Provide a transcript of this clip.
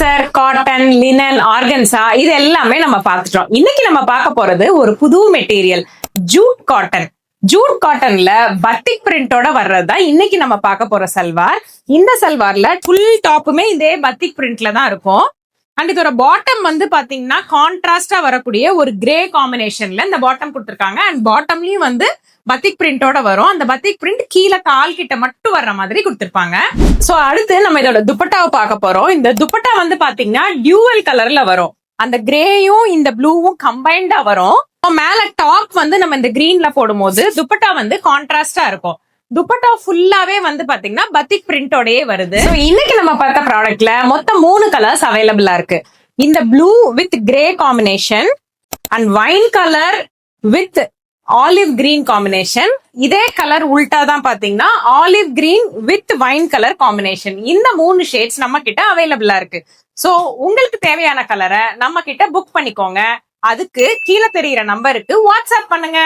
டெசர், cotton, linen, organza இது எல்லாமே நம்ம பார்த்துட்டோம். இன்னைக்கு நம்ம பார்க்க போறது ஒரு புது மெட்டீரியல், ஜூட் காட்டன். ஜூட் காட்டன்ல பத்திக் பிரிண்டோட வர்றதுதான் இன்னைக்கு நம்ம பார்க்க போற சல்வார். இந்த சல்வார்ல ஃபுல் டாப்புமே இதே பத்திக் பிரிண்ட்ல தான் இருக்கும். அண்ட் இதோட பாட்டம் வந்து பாத்தீங்கன்னா கான்ட்ராஸ்டா வரக்கூடிய ஒரு கிரே காம்பினேஷன்ல இந்த பாட்டம் கொடுத்துருக்காங்க. அண்ட் பாட்டம்லயும் வந்து பத்திக் பிரிண்டோட வரும். அந்த பத்திக் பிரிண்ட் கீழே கால் கிட்ட மட்டும் வர்ற மாதிரி கொடுத்துருப்பாங்க. சோ அடுத்து நம்ம இதோட துப்பட்டாவை பார்க்க போறோம். இந்த துப்பட்டா வந்து பாத்தீங்கன்னா டியூவல் கலர்ல வரும். அந்த கிரேயும் இந்த ப்ளூவும் கம்பைண்டா வரும். மேல டாப் வந்து நம்ம இந்த கிரீன்ல போடும்போது துப்பட்டா வந்து கான்ட்ராஸ்டா இருக்கும். துப்பட்டா ஃபுல்லாவே வந்து பாத்தீங்கன்னா பத்திக் பிரிண்டோடயே வருது. இன்னைக்கு நம்ம பார்த்த ப்ராடக்ட்ல மொத்தம் 3 கலர்ஸ் அவைலபிளா இருக்கு. இந்த blue with grey combination and wine colour with olive green combination. இதே கலர் உல்டா தான் பாத்தீங்கன்னா olive green with wine colour combination. இந்த 3 ஷேட்ஸ் நம்ம கிட்ட அவைலபிளா இருக்கு. சோ உங்களுக்கு தேவையான கலரை நம்ம கிட்ட புக் பண்ணிக்கோங்க. அதுக்கு கீழே தெரியுற நம்பருக்கு வாட்ஸ்அப் பண்ணுங்க.